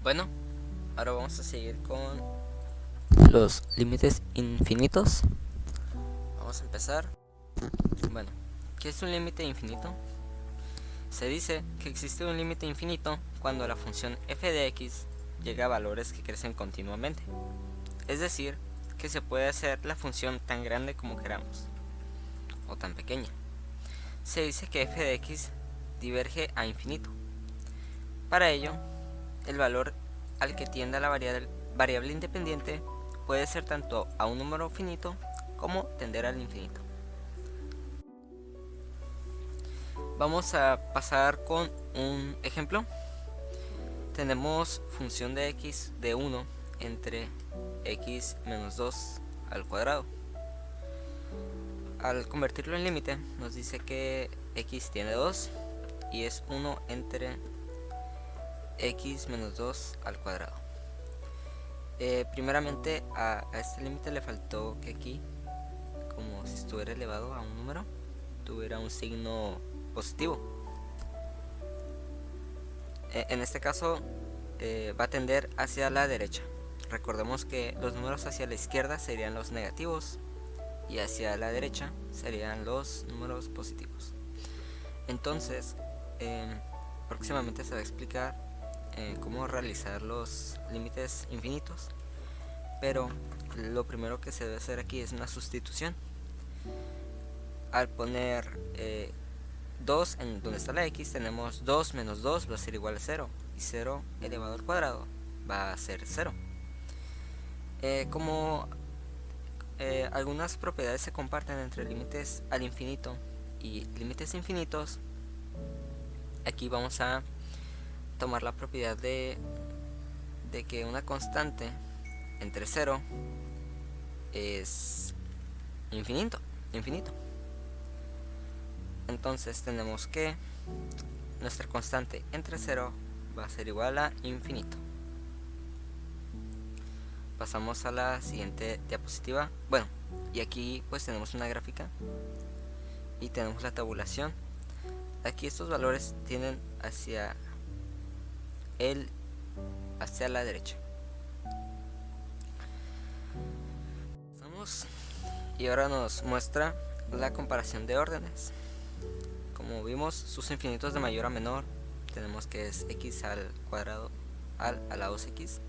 Bueno, ahora vamos a seguir con los límites infinitos. Vamos a empezar. Bueno, ¿qué es un límite infinito? Se dice que existe un límite infinito cuando la función f de x llega a valores que crecen continuamente. Es decir, que se puede hacer la función tan grande como queramos, o tan pequeña. Se dice que f de x diverge a infinito. Para ello, el valor al que tienda la variable independiente puede ser tanto a un número finito como tender al infinito. Vamos a pasar con un ejemplo. Tenemos función de x de 1 entre x menos 2 al cuadrado. Al convertirlo en límite nos dice que x tiene 2 y es 1 entre x menos 2 al cuadrado. Primeramente a este límite le faltó que aquí, como si estuviera elevado a un número, tuviera un signo positivo. En este caso va a tender hacia la derecha. Recordemos que los números hacia la izquierda serían los negativos y hacia la derecha serían los números positivos. Entonces, próximamente se va a explicar cómo realizar los límites infinitos, pero lo primero que se debe hacer aquí es una sustitución. Al poner 2 en donde está la x, tenemos 2 menos 2 va a ser igual a 0, y 0 elevado al cuadrado va a ser 0. Como algunas propiedades se comparten entre límites al infinito y límites infinitos, aquí vamos a tomar la propiedad de que una constante entre 0 es infinito. Entonces tenemos que nuestra constante entre 0 va a ser igual a infinito. Pasamos a la siguiente diapositiva. Bueno, y aquí pues tenemos una gráfica y tenemos la tabulación. Aquí estos valores tienden hacia la derecha. Pasamos y ahora nos muestra la comparación de órdenes. Como vimos, sus infinitos de mayor a menor tenemos que es x al cuadrado a la 2x,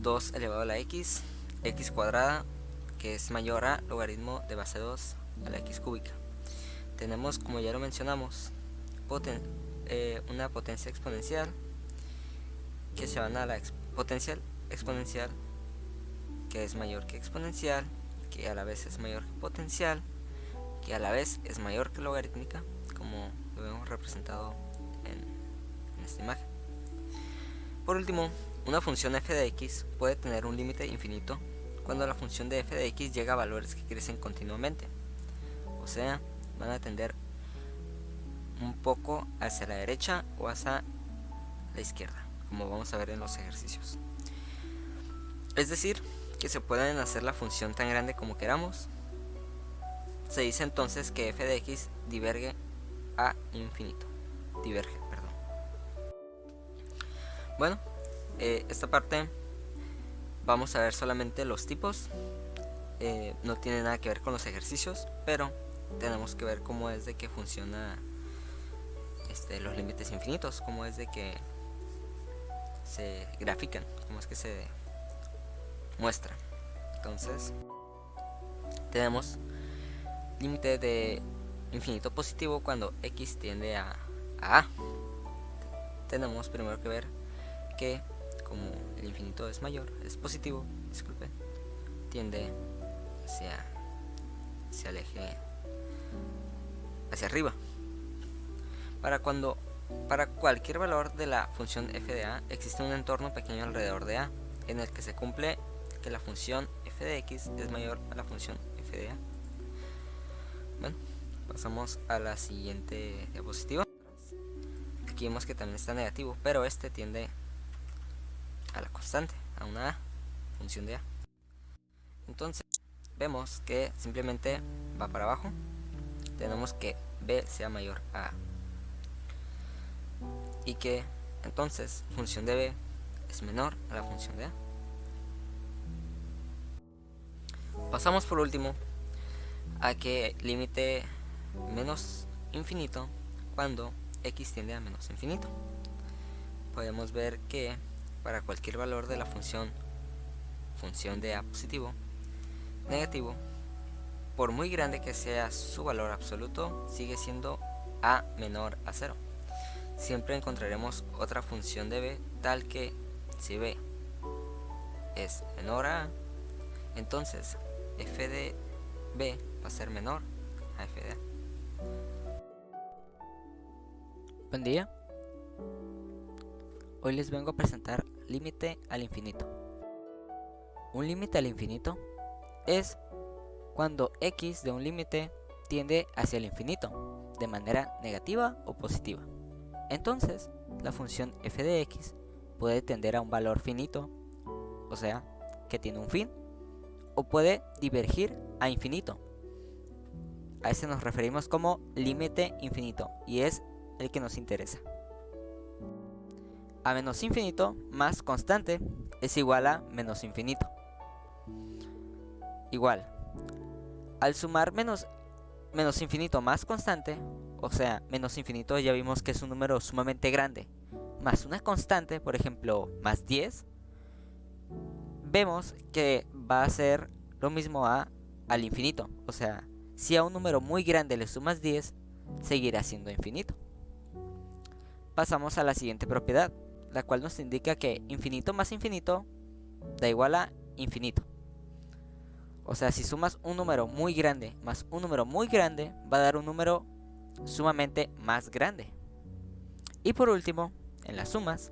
2 elevado a la x, x cuadrada, que es mayor a logaritmo de base 2 a la x cúbica. Tenemos, como ya lo mencionamos, una potencia exponencial que se van a la potencial exponencial, que es mayor que exponencial, que a la vez es mayor que potencial, que a la vez es mayor que logarítmica, como lo vemos representado en esta imagen. Por último, una función f de x puede tener un límite infinito cuando la función de f de x llega a valores que crecen continuamente, o sea, van a tender un poco hacia la derecha o hacia la izquierda, como vamos a ver en los ejercicios. Es decir, que se pueden hacer la función tan grande como queramos. Se dice entonces que f de x diverge a infinito. Perdón. Bueno, esta parte vamos a ver solamente los tipos. No tiene nada que ver con los ejercicios, pero tenemos que ver cómo es de que funciona los límites infinitos, cómo es de que se grafican, cómo es que se muestran. Entonces, tenemos límite de infinito positivo cuando x tiende a a. Tenemos primero que ver que como el infinito es mayor, es positivo, disculpe, tiende hacia el eje hacia arriba. Para cualquier valor de la función f de a existe un entorno pequeño alrededor de a en el que se cumple que la función f de x es mayor a la función f de a. Bueno, pasamos a la siguiente diapositiva. Aquí vemos que también está negativo, pero este tiende a la constante, a una a, función de a. Entonces vemos que simplemente va para abajo. Tenemos que b sea mayor a y que entonces función de b es menor a la función de a. Pasamos por último a que límite menos infinito cuando x tiende a menos infinito. Podemos ver que para cualquier valor de la función de a positivo, negativo, por muy grande que sea su valor absoluto, sigue siendo a menor a 0. Siempre encontraremos otra función de b tal que si b es menor a, entonces f de b va a ser menor a f de a. Buen día. Hoy les vengo a presentar límite al infinito. Un límite al infinito es cuando x de un límite tiende hacia el infinito, de manera negativa o positiva. Entonces, la función f de x puede tender a un valor finito, o sea, que tiene un fin, o puede divergir a infinito. A ese nos referimos como límite infinito y es el que nos interesa. A menos infinito más constante es igual a menos infinito. Igual, al sumar menos infinito más constante, o sea, menos infinito ya vimos que es un número sumamente grande, más una constante, por ejemplo, más 10, vemos que va a ser lo mismo al infinito. O sea, si a un número muy grande le sumas 10, seguirá siendo infinito. Pasamos a la siguiente propiedad, la cual nos indica que infinito más infinito da igual a infinito. O sea, si sumas un número muy grande más un número muy grande, va a dar un número sumamente más grande. Y por último, en las sumas,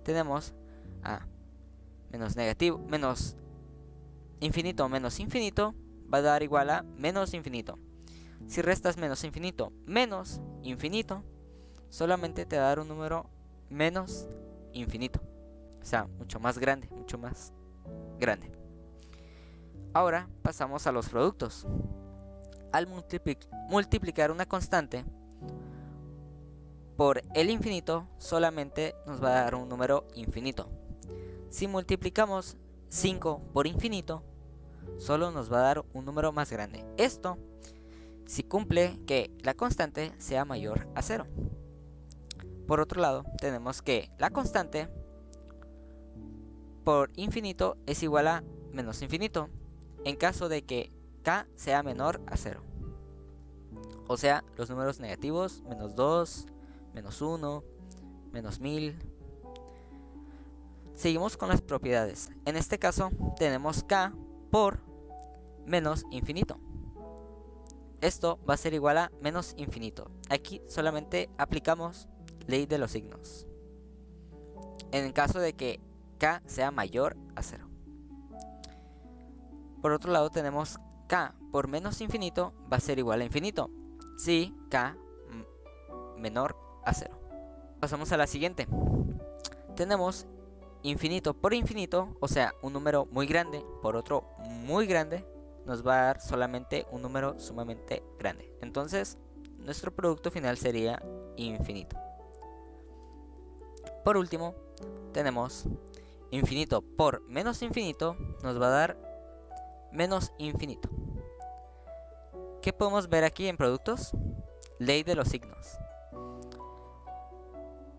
tenemos a menos infinito menos infinito va a dar igual a menos infinito. Si restas menos infinito, solamente te va a dar un número menos infinito. O sea, mucho más grande. Ahora pasamos a los productos. Al multiplicar una constante por el infinito, solamente nos va a dar un número infinito. Si multiplicamos 5 por infinito, solo nos va a dar un número más grande. Esto si cumple que la constante sea mayor a 0. Por otro lado, tenemos que la constante por infinito es igual a menos infinito en caso de que k sea menor a 0. O sea, los números negativos, menos 2, menos 1, menos 1000. Seguimos con las propiedades. En este caso tenemos k por menos infinito. Esto va a ser igual a menos infinito. Aquí solamente aplicamos ley de los signos. En caso de que k sea mayor a 0. Por otro lado tenemos k por menos infinito va a ser igual a infinito si k menor a 0. Pasamos a la siguiente. Tenemos infinito por infinito, o sea, un número muy grande por otro muy grande, nos va a dar solamente un número sumamente grande. Entonces, nuestro producto final sería infinito. Por último, tenemos infinito por menos infinito, nos va a dar menos infinito. ¿Qué podemos ver aquí en productos? Ley de los signos.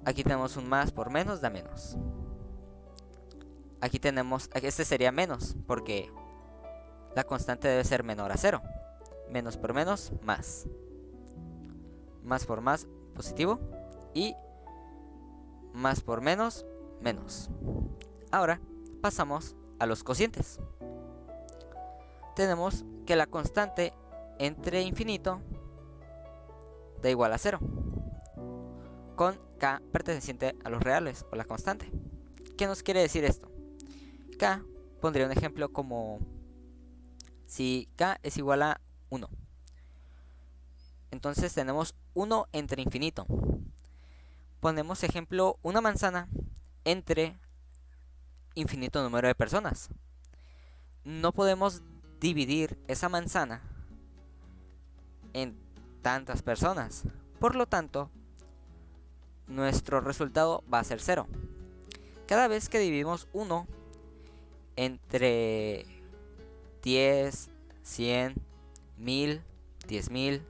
Aquí tenemos un más por menos da menos. Aquí tenemos, este sería menos, porque la constante debe ser menor a 0. Menos por menos, más. Más por más, positivo. Y más por menos, menos. Ahora pasamos a los cocientes. Tenemos que la constante entre infinito da igual a 0, con k perteneciente a los reales o la constante. ¿Qué nos quiere decir esto? K, pondría un ejemplo como si k es igual a 1. Entonces tenemos 1 entre infinito. Ponemos ejemplo una manzana entre infinito número de personas. No podemos dividir esa manzana en tantas personas. Por lo tanto, nuestro resultado va a ser 0. cada vez que dividimos 1 entre 10, 100, 1000, 10.000,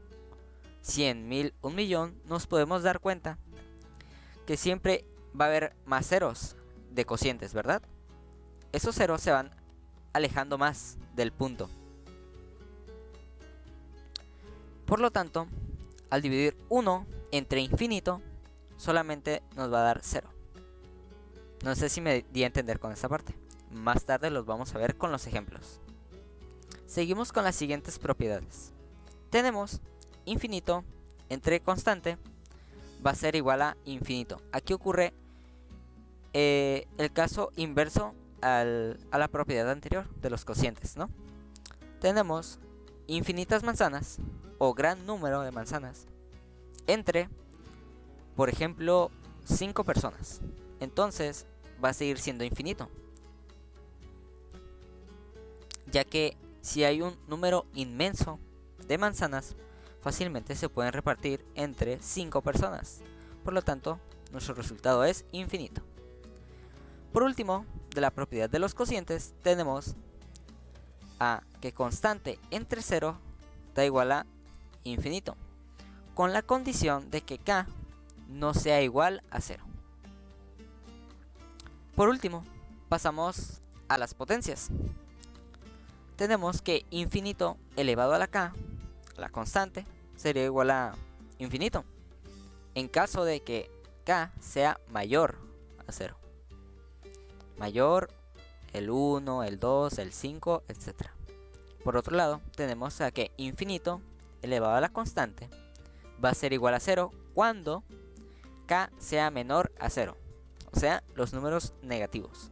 100.000, 1.000.000, nos podemos dar cuenta que siempre va a haber más ceros de cocientes, ¿verdad? Esos ceros se van alejando más del punto. Por lo tanto, al dividir 1 entre infinito, solamente nos va a dar 0. No sé si me di a entender con esta parte. Más tarde los vamos a ver con los ejemplos. Seguimos con las siguientes propiedades. Tenemos infinito entre constante va a ser igual a infinito. Aquí ocurre el caso inverso a la propiedad anterior de los cocientes, ¿no? Tenemos infinitas manzanas o gran número de manzanas entre, por ejemplo, 5 personas. Entonces va a seguir siendo infinito, ya que si hay un número inmenso de manzanas, fácilmente se pueden repartir entre 5 personas. Por lo tanto, nuestro resultado es infinito. Por último, de la propiedad de los cocientes, tenemos a que constante entre 0 da igual a infinito, con la condición de que k no sea igual a 0. Por último, pasamos a las potencias. Tenemos que infinito elevado a la k, la constante, sería igual a infinito, en caso de que k sea mayor a 0. Mayor el 1, el 2, el 5, etc. Por otro lado, tenemos a que infinito elevado a la constante va a ser igual a 0 cuando k sea menor a 0, o sea, los números negativos.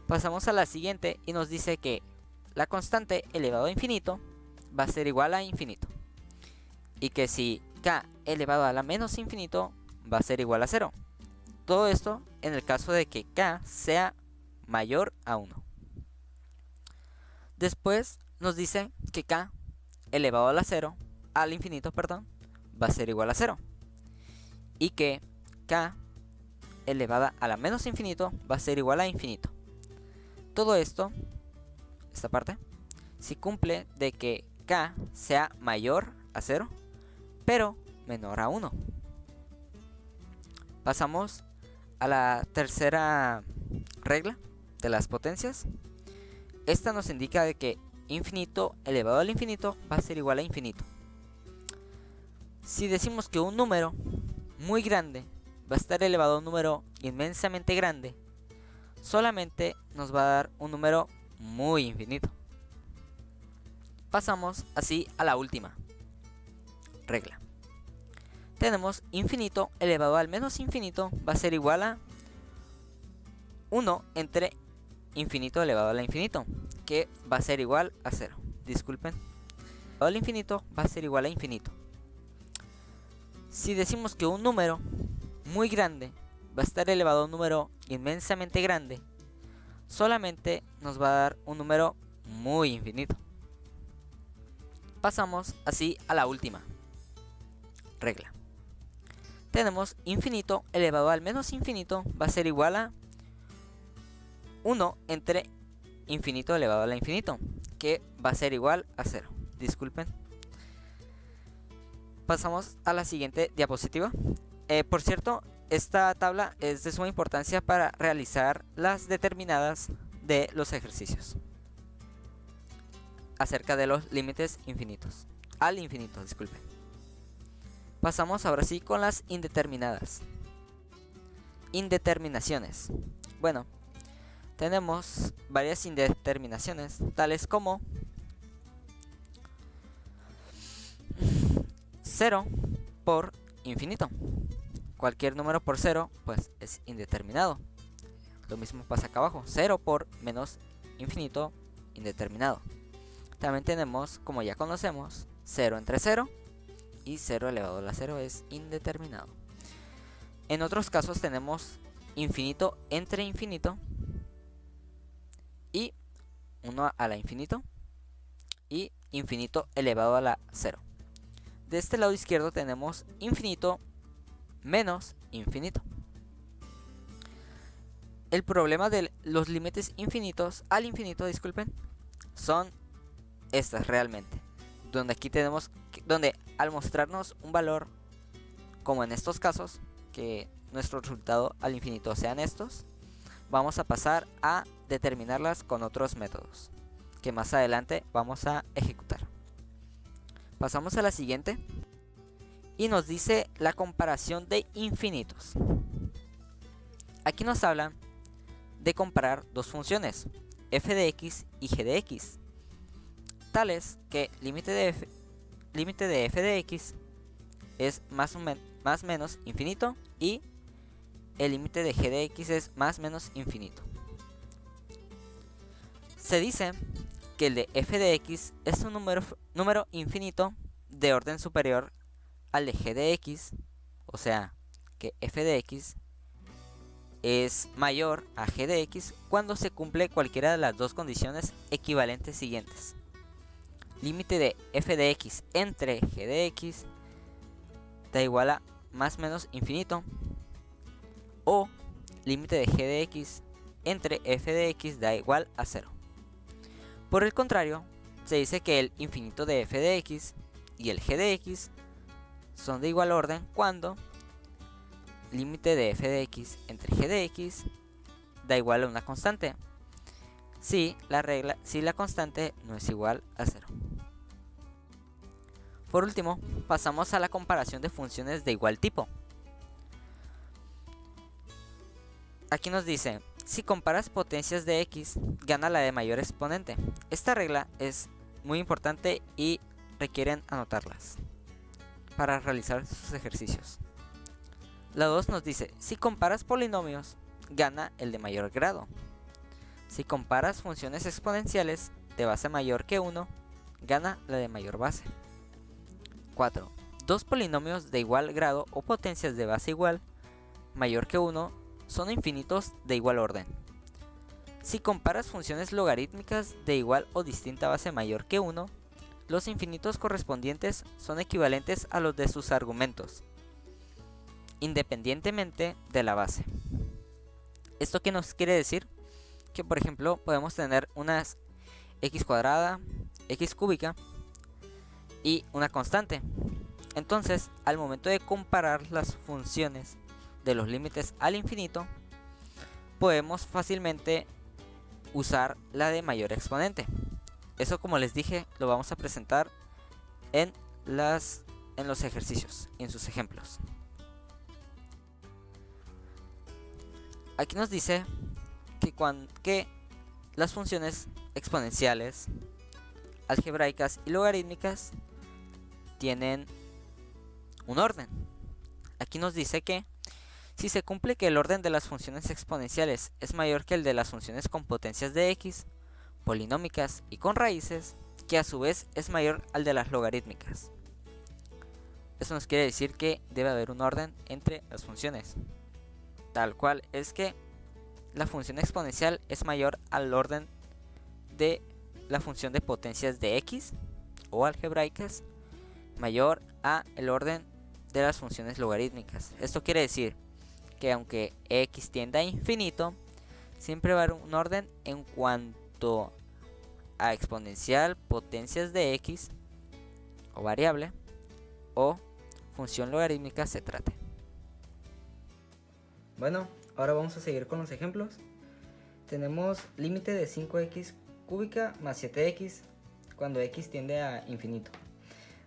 Pasamos a la siguiente y nos dice que la constante elevado a infinito va a ser igual a infinito, y que si k elevado a la menos infinito va a ser igual a 0. Todo esto en el caso de que k sea mayor a 1. Después nos dice que k elevado a la 0, al infinito, perdón, va a ser igual a 0. Y que k elevada a la menos infinito va a ser igual a infinito. Todo esto, esta parte, si cumple de que k sea mayor a 0, pero menor a 1. Pasamos a la tercera regla de las potencias. Esta nos indica de que infinito elevado al infinito va a ser igual a infinito. Si decimos que un número muy grande va a estar elevado a un número inmensamente grande, solamente nos va a dar un número muy infinito. Pasamos así a la última regla. Tenemos infinito elevado al menos infinito va a ser igual a 1 entre infinito elevado al infinito, que va a ser igual a 0. Disculpen. Elevado al infinito va a ser igual a infinito. Si decimos que un número muy grande va a estar elevado a un número inmensamente grande, solamente nos va a dar un número muy infinito. Pasamos así a la última regla. Tenemos infinito elevado al menos infinito va a ser igual a 1 entre infinito elevado al infinito, que va a ser igual a 0. Disculpen. Pasamos a la siguiente diapositiva. Por cierto, esta tabla es de suma importancia para realizar las determinadas de los ejercicios acerca de los límites infinitos. Al infinito, disculpen. Pasamos ahora sí con las indeterminadas. Indeterminaciones. Bueno, tenemos varias indeterminaciones, tales como 0 por infinito. Cualquier número por 0 pues es indeterminado. Lo mismo pasa acá abajo, 0 por menos infinito, indeterminado. También tenemos, como ya conocemos, 0 entre 0 y 0 elevado a la 0 es indeterminado. En otros casos tenemos infinito entre infinito y 1 a la infinito y infinito elevado a la 0. De este lado izquierdo tenemos infinito menos infinito. El problema de los límites infinitos al infinito, disculpen, son estas realmente. Donde aquí tenemos, donde al mostrarnos un valor, como en estos casos, que nuestro resultado al infinito sean estos, vamos a pasar a determinarlas con otros métodos, que más adelante vamos a ejecutar. Pasamos a la siguiente. Y nos dice la comparación de infinitos. Aquí nos habla de comparar dos funciones, f de x y g de x, tales que límite de f de x es más menos infinito y el límite de g de x es más menos infinito. Se dice que el de f de x es un número infinito de orden superior al de g de x, o sea que f de x es mayor a g de x cuando se cumple cualquiera de las dos condiciones equivalentes siguientes. Límite de f de x entre g de x da igual a más menos infinito, o límite de g de x entre f de x da igual a 0. Por el contrario, se dice que el infinito de f de x y el g de x son de igual orden cuando límite de f de x entre g de x da igual a una constante, si la constante no es igual a 0. Por último, pasamos a la comparación de funciones de igual tipo. Aquí nos dice, si comparas potencias de x, gana la de mayor exponente. Esta regla es muy importante y requieren anotarlas para realizar sus ejercicios. La 2 nos dice, si comparas polinomios, gana el de mayor grado. Si comparas funciones exponenciales de base mayor que 1, gana la de mayor base. 4. Dos polinomios de igual grado o potencias de base igual, mayor que 1, son infinitos de igual orden. Si comparas funciones logarítmicas de igual o distinta base mayor que 1, los infinitos correspondientes son equivalentes a los de sus argumentos, independientemente de la base. ¿Esto qué nos quiere decir? Que por ejemplo podemos tener unas x cuadrada, x cúbica y una constante. Entonces, al momento de comparar las funciones de los límites al infinito, podemos fácilmente usar la de mayor exponente. Eso, como les dije, lo vamos a presentar en los ejercicios, en sus ejemplos. Aquí nos dice que las funciones exponenciales, algebraicas y logarítmicas tienen un orden. Aquí nos dice que si se cumple que el orden de las funciones exponenciales es mayor que el de las funciones con potencias de x, polinómicas y con raíces, que a su vez es mayor al de las logarítmicas. Eso nos quiere decir que debe haber un orden entre las funciones. Tal cual es que la función exponencial es mayor al orden de la función de potencias de x o algebraicas, mayor a el orden de las funciones logarítmicas. Esto quiere decir que aunque x tienda a infinito, siempre va a haber un orden en cuanto a exponencial, potencias de x o variable o función logarítmica se trate. Bueno, ahora vamos a seguir con los ejemplos. Tenemos límite de 5x cúbica más 7x cuando x tiende a infinito.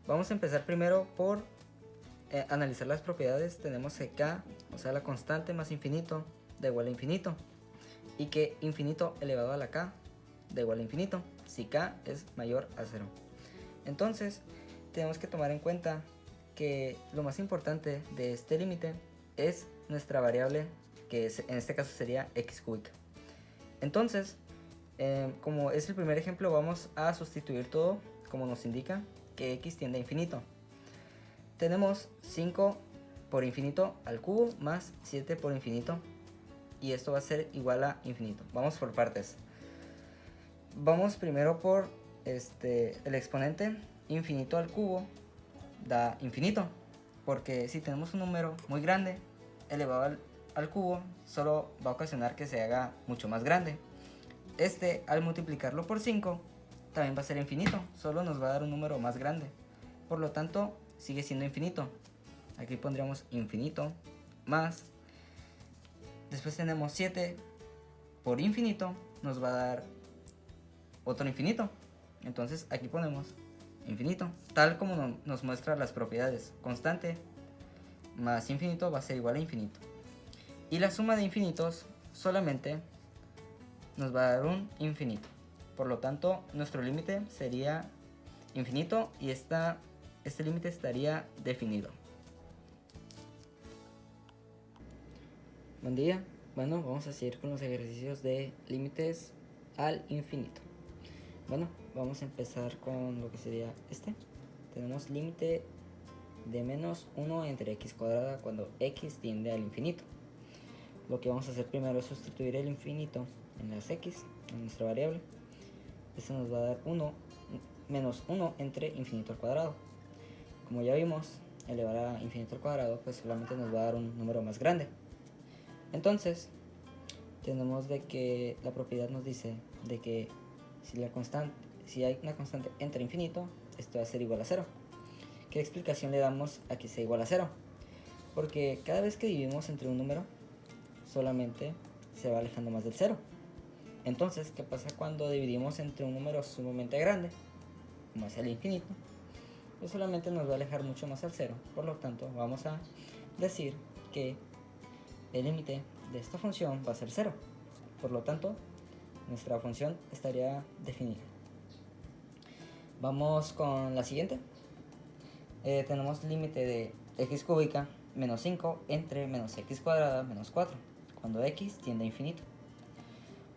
Vamos a empezar primero por analizar las propiedades. Tenemos que k, o sea la constante más infinito, da igual a infinito, y que infinito elevado a la k da igual a infinito si k es mayor a 0. Entonces tenemos que tomar en cuenta que lo más importante de este límite es nuestra variable, que en este caso sería x cúbica. Entonces, como es el primer ejemplo, vamos a sustituir todo como nos indica que x tiende a infinito. Tenemos 5 por infinito al cubo más 7 por infinito, y esto va a ser igual a infinito. Vamos por partes. Vamos primero por el exponente. Infinito al cubo da infinito, porque si tenemos un número muy grande elevado al cubo solo va a ocasionar que se haga mucho más grande. Al multiplicarlo por 5 también va a ser infinito, solo nos va a dar un número más grande. Por lo tanto, sigue siendo infinito. Aquí pondríamos infinito más. Después tenemos 7 por infinito, nos va a dar otro infinito. Entonces aquí ponemos infinito, tal como nos muestra las propiedades. Constante más infinito va a ser igual a infinito. Y la suma de infinitos solamente nos va a dar un infinito. Por lo tanto, nuestro límite sería infinito y este límite estaría definido. Buen día. Bueno, vamos a seguir con los ejercicios de límites al infinito. Bueno, vamos a empezar con lo que sería Tenemos límite de menos 1 entre x cuadrada cuando x tiende al infinito. Lo que vamos a hacer primero es sustituir el infinito en las x, en nuestra variable. Esto nos va a dar menos 1 entre infinito al cuadrado. Como ya vimos, elevar a infinito al cuadrado pues solamente nos va a dar un número más grande. Entonces, tenemos de que la propiedad nos dice de que si hay una constante entre infinito, esto va a ser igual a 0. ¿Qué explicación le damos a que sea igual a 0? Porque cada vez que dividimos entre un número, solamente se va alejando más del 0. Entonces, ¿qué pasa cuando dividimos entre un número sumamente grande, como es el infinito? Pues solamente nos va a alejar mucho más al 0. Por lo tanto, vamos a decir que el límite de esta función va a ser 0. Por lo tanto, nuestra función estaría definida. Vamos con la siguiente. Tenemos límite de x cúbica menos 5 entre menos x cuadrada menos 4, cuando x tiende a infinito.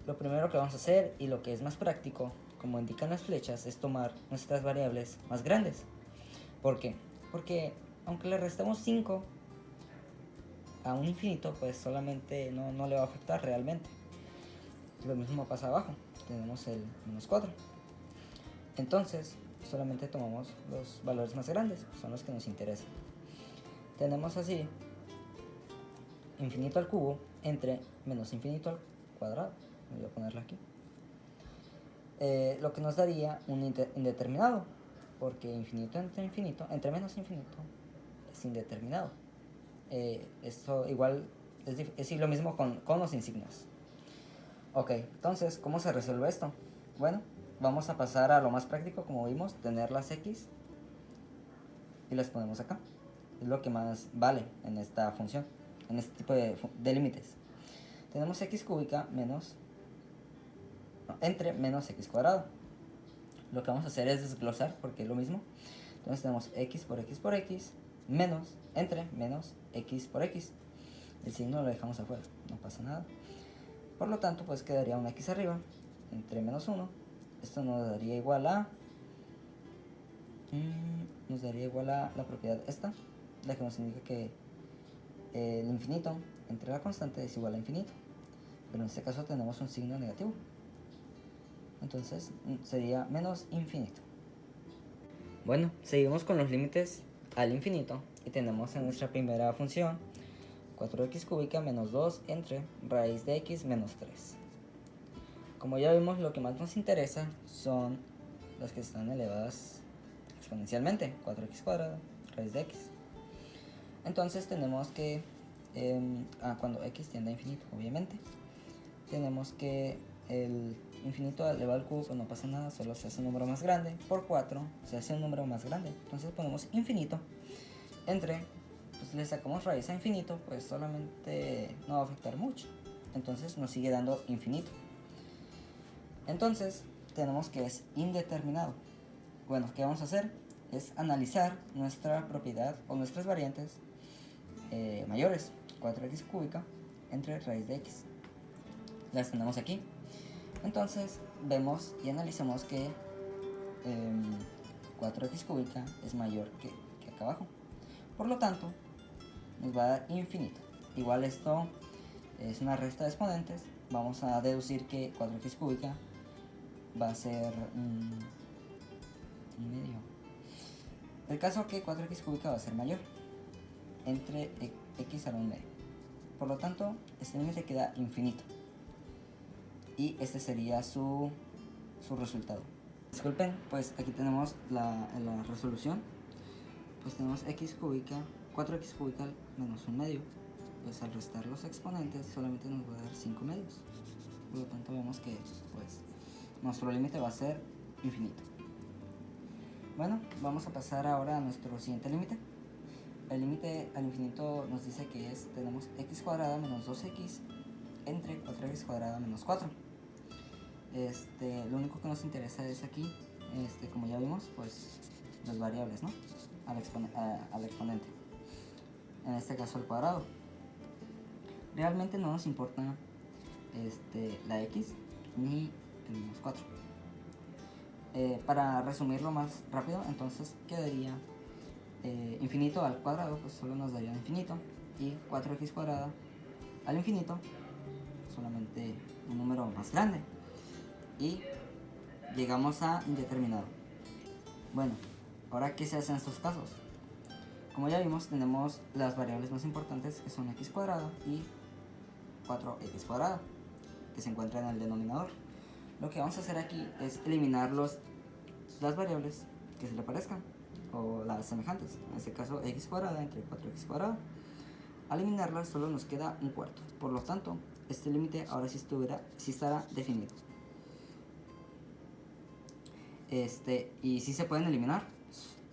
Lo primero que vamos a hacer, y lo que es más práctico, como indican las flechas, es tomar nuestras variables más grandes. ¿Por qué? Porque aunque le restemos 5 a un infinito, pues solamente no le va a afectar realmente. Lo mismo pasa abajo, tenemos el menos 4. Entonces, solamente tomamos los valores más grandes, son los que nos interesan. Tenemos así infinito al cubo entre menos infinito al cuadrado. Voy a ponerlo aquí. Lo que nos daría un indeterminado, porque infinito entre menos infinito es indeterminado. Esto igual es lo mismo con o sin signos. Ok, entonces, ¿cómo se resuelve esto? Bueno, vamos a pasar a lo más práctico, como vimos, tener las x y las ponemos acá. Es lo que más vale en esta función, en este tipo de límites. Tenemos x cúbica entre menos x cuadrado. Lo que vamos a hacer es desglosar, porque es lo mismo. Entonces tenemos x por x por x menos entre menos x por x. El signo lo dejamos afuera, no pasa nada. Por lo tanto, pues quedaría una x arriba entre menos 1. Esto nos daría igual a la propiedad la que nos indica que el infinito entre la constante es igual a infinito, pero en este caso tenemos un signo negativo, entonces sería menos infinito. Bueno, seguimos con los límites al infinito y tenemos en nuestra primera función 4x cúbica menos 2 entre raíz de x menos 3. Como ya vimos, lo que más nos interesa son las que están elevadas exponencialmente, 4x cuadrado, raíz de x. Entonces tenemos que, cuando x tiende a infinito, obviamente, tenemos que el infinito elevado al cubo, pues no pasa nada, solo se hace un número más grande, por 4 se hace un número más grande. Entonces ponemos infinito entre, pues le sacamos raíz a infinito, pues solamente no va a afectar mucho. Entonces nos sigue dando infinito. Entonces tenemos que es indeterminado. Bueno, ¿qué vamos a hacer? Es analizar nuestra propiedad o nuestras variantes mayores, 4x cúbica entre raíz de x. Las tenemos aquí. Entonces vemos y analizamos que 4x cúbica es mayor que acá abajo. Por lo tanto, nos va a dar infinito. Igual esto es una resta de exponentes. Vamos a deducir que 4x cúbica va a ser un medio. El caso que 4x cúbica va a ser mayor entre x a la 1 medio. Por lo tanto, este límite queda infinito. Y este sería su resultado. Disculpen, pues aquí tenemos la resolución. Pues tenemos x cúbica, 4x cúbica menos 1 medio. Pues al restar los exponentes solamente nos va a dar 5 medios. Por lo tanto vemos que pues nuestro límite va a ser infinito. Bueno, vamos a pasar ahora a nuestro siguiente límite. El límite al infinito nos dice que tenemos x cuadrada menos 2x entre 4x cuadrada menos 4. Lo único que nos interesa es aquí, como ya vimos, pues las variables, ¿no? Al exponente. En este caso el cuadrado. Realmente no nos importa la x ni el menos 4. Para resumirlo más rápido, entonces quedaría infinito al cuadrado, pues solo nos daría infinito, y 4x cuadrada al infinito, solamente un número más grande, y llegamos a indeterminado. Bueno, ahora ¿qué se hace en estos casos? Como ya vimos, tenemos las variables más importantes, que son x cuadrada y 4x cuadrada, que se encuentran en el denominador. Lo que vamos a hacer aquí es eliminar las variables que se le parezcan, o las semejantes, en este caso x cuadrada entre 4x cuadrada. Al eliminarlas solo nos queda un cuarto, por lo tanto este límite ahora sí estará definido. Y si se pueden eliminar,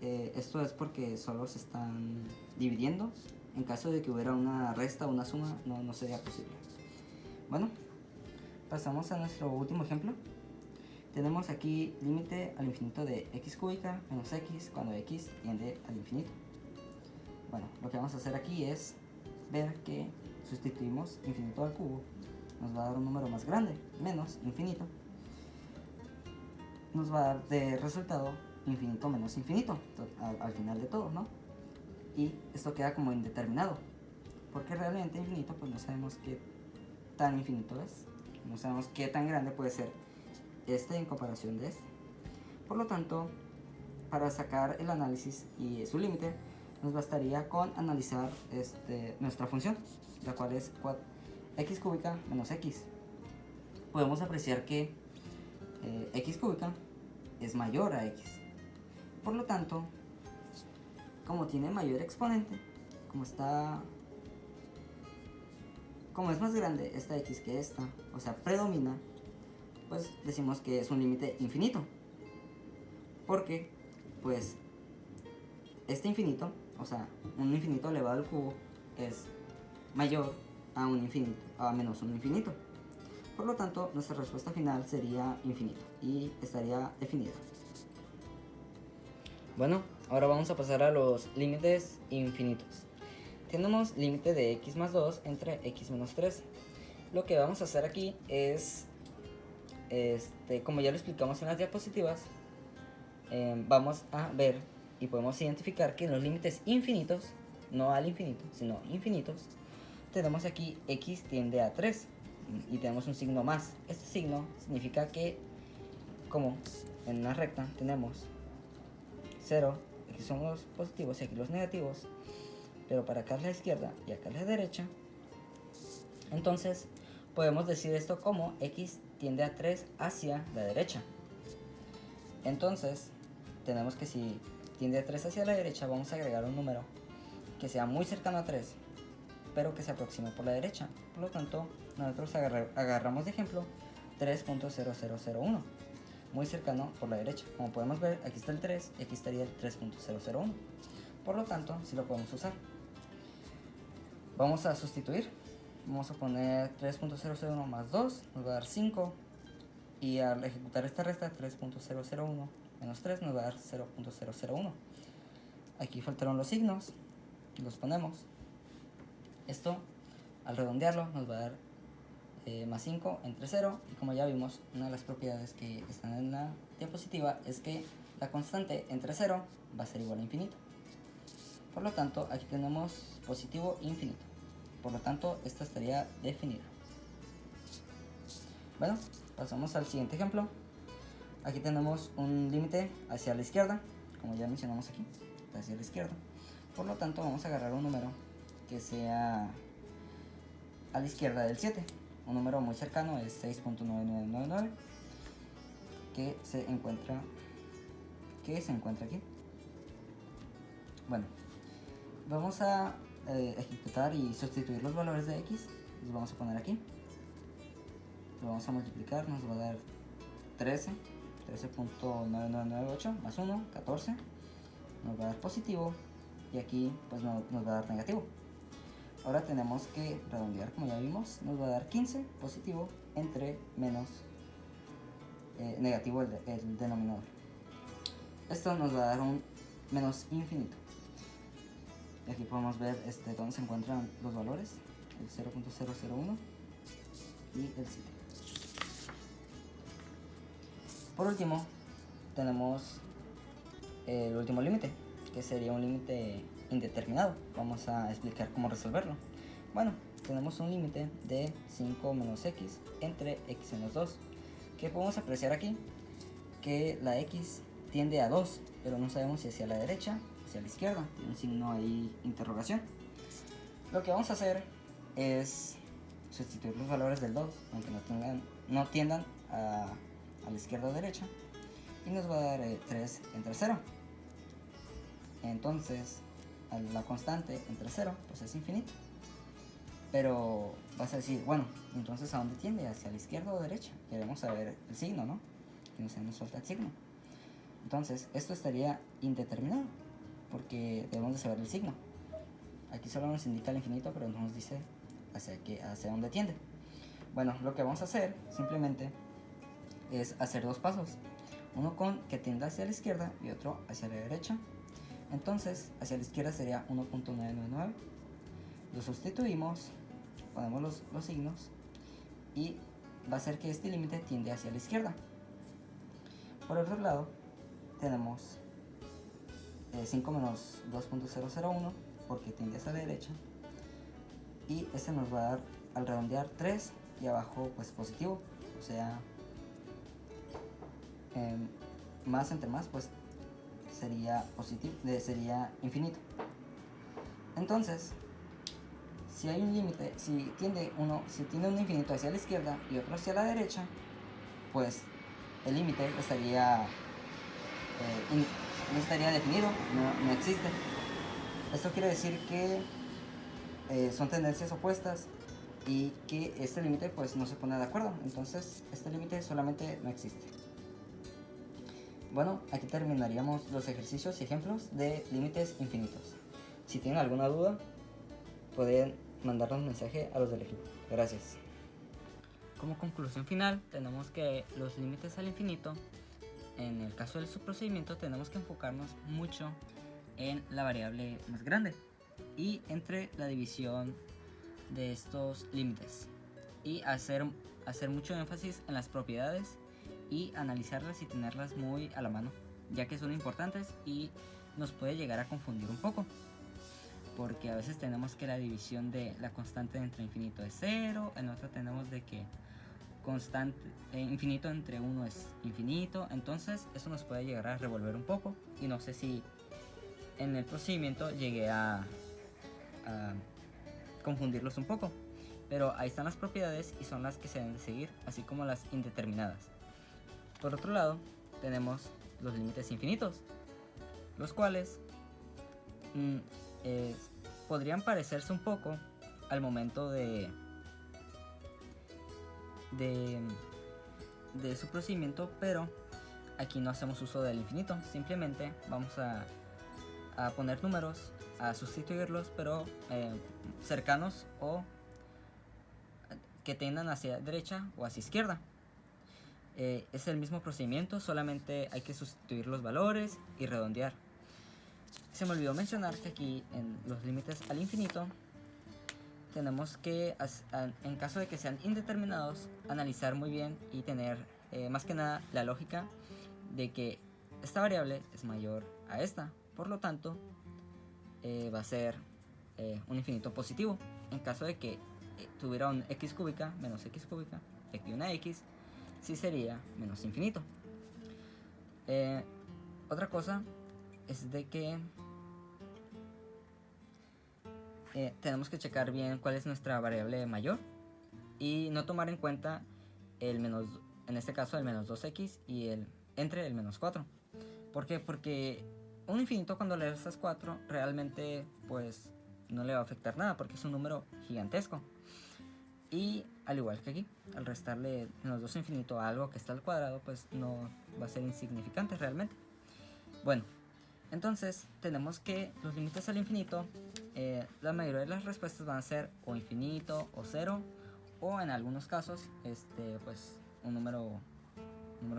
esto es porque solo se están dividiendo. En caso de que hubiera una resta o una suma, no sería posible. Bueno, pasamos a nuestro último ejemplo. Tenemos aquí límite al infinito de x cúbica menos x cuando x tiende al infinito. Bueno, lo que vamos a hacer aquí es ver que sustituimos infinito al cubo, nos va a dar un número más grande, menos infinito, nos va a dar de resultado infinito menos infinito al final de todo, ¿no? Y esto queda como indeterminado, porque realmente infinito pues no sabemos qué tan infinito es, no sabemos qué tan grande puede ser en comparación de este. Por lo tanto, para sacar el análisis y su límite, nos bastaría con analizar nuestra función, la cual es x cúbica menos x. Podemos apreciar que x cúbica es mayor a x. Por lo tanto, como tiene mayor exponente, como es más grande esta x que esta, o sea, predomina, pues decimos que es un límite infinito, porque pues este infinito, o sea, un infinito elevado al cubo es mayor a menos un infinito. Por lo tanto, nuestra respuesta final sería infinito y estaría definida. Bueno, ahora vamos a pasar a los límites infinitos. Tenemos límite de x más 2 entre x menos 3. Lo que vamos a hacer aquí es como ya lo explicamos en las diapositivas, vamos a ver y podemos identificar que en los límites infinitos, no al infinito, sino infinitos, tenemos aquí x tiende a 3 y tenemos un signo más. Este signo significa que, como en una recta tenemos 0, aquí son los positivos y aquí los negativos, pero para acá es la izquierda y acá es la derecha, entonces podemos decir esto como x tiende a 3 hacia la derecha. Entonces tenemos que si tiende a 3 hacia la derecha, vamos a agregar un número que sea muy cercano a 3, pero que se aproxime por la derecha. Por lo tanto, nosotros agarramos de ejemplo 3.0001, muy cercano por la derecha. Como podemos ver, aquí está el 3 y aquí estaría el 3.001. Por lo tanto, sí lo podemos usar. Vamos a sustituir. Vamos a poner 3.001 más 2, nos va a dar 5. Y al ejecutar esta resta, 3.001 menos 3 nos va a dar 0.001. Aquí faltaron los signos, los ponemos. Esto, al redondearlo, nos va a dar más 5 entre 0. Y como ya vimos, una de las propiedades que están en la diapositiva es que la constante entre 0 va a ser igual a infinito. Por lo tanto, aquí tenemos positivo infinito. Por lo tanto, esta estaría definida. Bueno, pasamos al siguiente ejemplo. Aquí tenemos un límite hacia la izquierda, como ya mencionamos aquí, hacia la izquierda. Por lo tanto, vamos a agarrar un número que sea a la izquierda del 7. Un número muy cercano es 6.9999 que se encuentra aquí. Bueno, vamos a ejecutar y sustituir los valores de x. Los vamos a poner aquí. Lo vamos a multiplicar, nos va a dar 13.9998 más 1, 14. Nos va a dar positivo y aquí pues nos va a dar negativo. Ahora tenemos que redondear, como ya vimos, nos va a dar 15 positivo entre menos negativo el denominador. Esto nos va a dar un menos infinito. Y aquí podemos ver dónde se encuentran los valores, el 0.001 y el 7. Por último, tenemos el último límite, que sería un límite indeterminado. Vamos a explicar cómo resolverlo. Bueno, tenemos un límite de 5 menos x entre x menos 2, que podemos apreciar aquí que la x tiende a 2, pero no sabemos si hacia la derecha o hacia la izquierda. Tiene un signo ahí interrogación. Lo que vamos a hacer es sustituir los valores del 2, aunque no tiendan a la izquierda o derecha, y nos va a dar 3 entre 0. Entonces la constante entre 0 pues es infinito. Pero vas a decir, bueno, entonces ¿a dónde tiende? ¿Hacia la izquierda o derecha? Queremos saber el signo, ¿no? Que no se nos suelta el signo. Entonces esto estaría indeterminado, porque debemos de saber el signo. Aquí solo nos indica el infinito, pero no nos dice hacia dónde tiende. Bueno, lo que vamos a hacer simplemente es hacer dos pasos. Uno con que tienda hacia la izquierda y otro hacia la derecha. Entonces hacia la izquierda sería 1.999. Lo sustituimos, ponemos los signos y va a ser que este límite tiende hacia la izquierda. Por otro lado tenemos 5 menos 2.001 porque tiende hacia la derecha, y este nos va a dar, al redondear, 3 y abajo pues positivo, o sea más entre más pues sería positivo, sería infinito. Entonces si hay un límite, si tiende un infinito hacia la izquierda y otro hacia la derecha, pues el límite estaría no estaría definido, no existe. Esto quiere decir que son tendencias opuestas y que este límite pues no se pone de acuerdo. Entonces este límite solamente no existe. Bueno, aquí terminaríamos los ejercicios y ejemplos de límites infinitos. Si tienen alguna duda, pueden mandarnos un mensaje a los del equipo. Gracias. Como conclusión final, tenemos que los límites al infinito, en el caso del subprocedimiento, tenemos que enfocarnos mucho en la variable más grande y entre la división de estos límites, y hacer mucho énfasis en las propiedades y analizarlas y tenerlas muy a la mano, ya que son importantes y nos puede llegar a confundir un poco, porque a veces tenemos que la división de la constante entre infinito es 0, en otra tenemos de que infinito entre 1 es infinito. Entonces eso nos puede llegar a revolver un poco, y no sé si en el procedimiento llegué a confundirlos un poco, pero ahí están las propiedades y son las que se deben de seguir, así como las indeterminadas. Por otro lado tenemos los límites infinitos, los cuales podrían parecerse un poco al momento de su procedimiento, pero aquí no hacemos uso del infinito, simplemente vamos a poner números, a sustituirlos, pero cercanos o que tendan hacia derecha o hacia izquierda. Es el mismo procedimiento, solamente hay que sustituir los valores y redondear. Se me olvidó mencionar que aquí en los límites al infinito tenemos que, en caso de que sean indeterminados, analizar muy bien y tener más que nada la lógica de que esta variable es mayor a esta, por lo tanto va a ser un infinito positivo. En caso de que tuviera un x cúbica menos x cúbica y aquí una x, sí sería menos infinito. Otra cosa es de que tenemos que checar bien cuál es nuestra variable mayor y no tomar en cuenta el menos, en este caso el menos 2x y el entre el menos 4. ¿Por qué? Porque un infinito, cuando le restas 4, realmente pues no le va a afectar nada porque es un número gigantesco. Y al igual que aquí, al restarle menos 2 infinito a algo que está al cuadrado, pues no va a ser insignificante realmente. Bueno, entonces tenemos que los límites al infinito, la mayoría de las respuestas van a ser o infinito o 0, o en algunos casos pues un número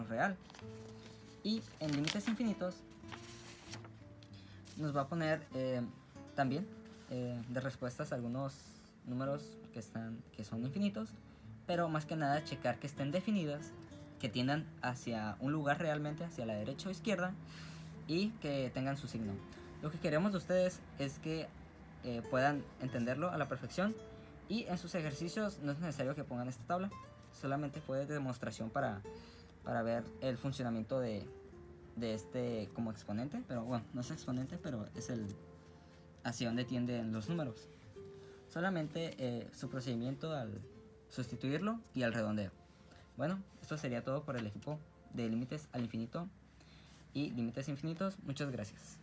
real. Y en límites infinitos nos va a poner también de respuestas algunos números que son infinitos, pero más que nada checar que estén definidas, que tiendan hacia un lugar realmente, hacia la derecha o izquierda, y que tengan su signo. Lo que queremos de ustedes es que puedan entenderlo a la perfección, y en sus ejercicios no es necesario que pongan esta tabla, solamente fue de demostración para ver el funcionamiento de este como exponente, pero bueno, no es exponente, pero es el hacia donde tienden los números. Solamente su procedimiento al sustituirlo y al redondeo. Bueno, esto sería todo por el equipo de límites al infinito y límites infinitos. Muchas gracias.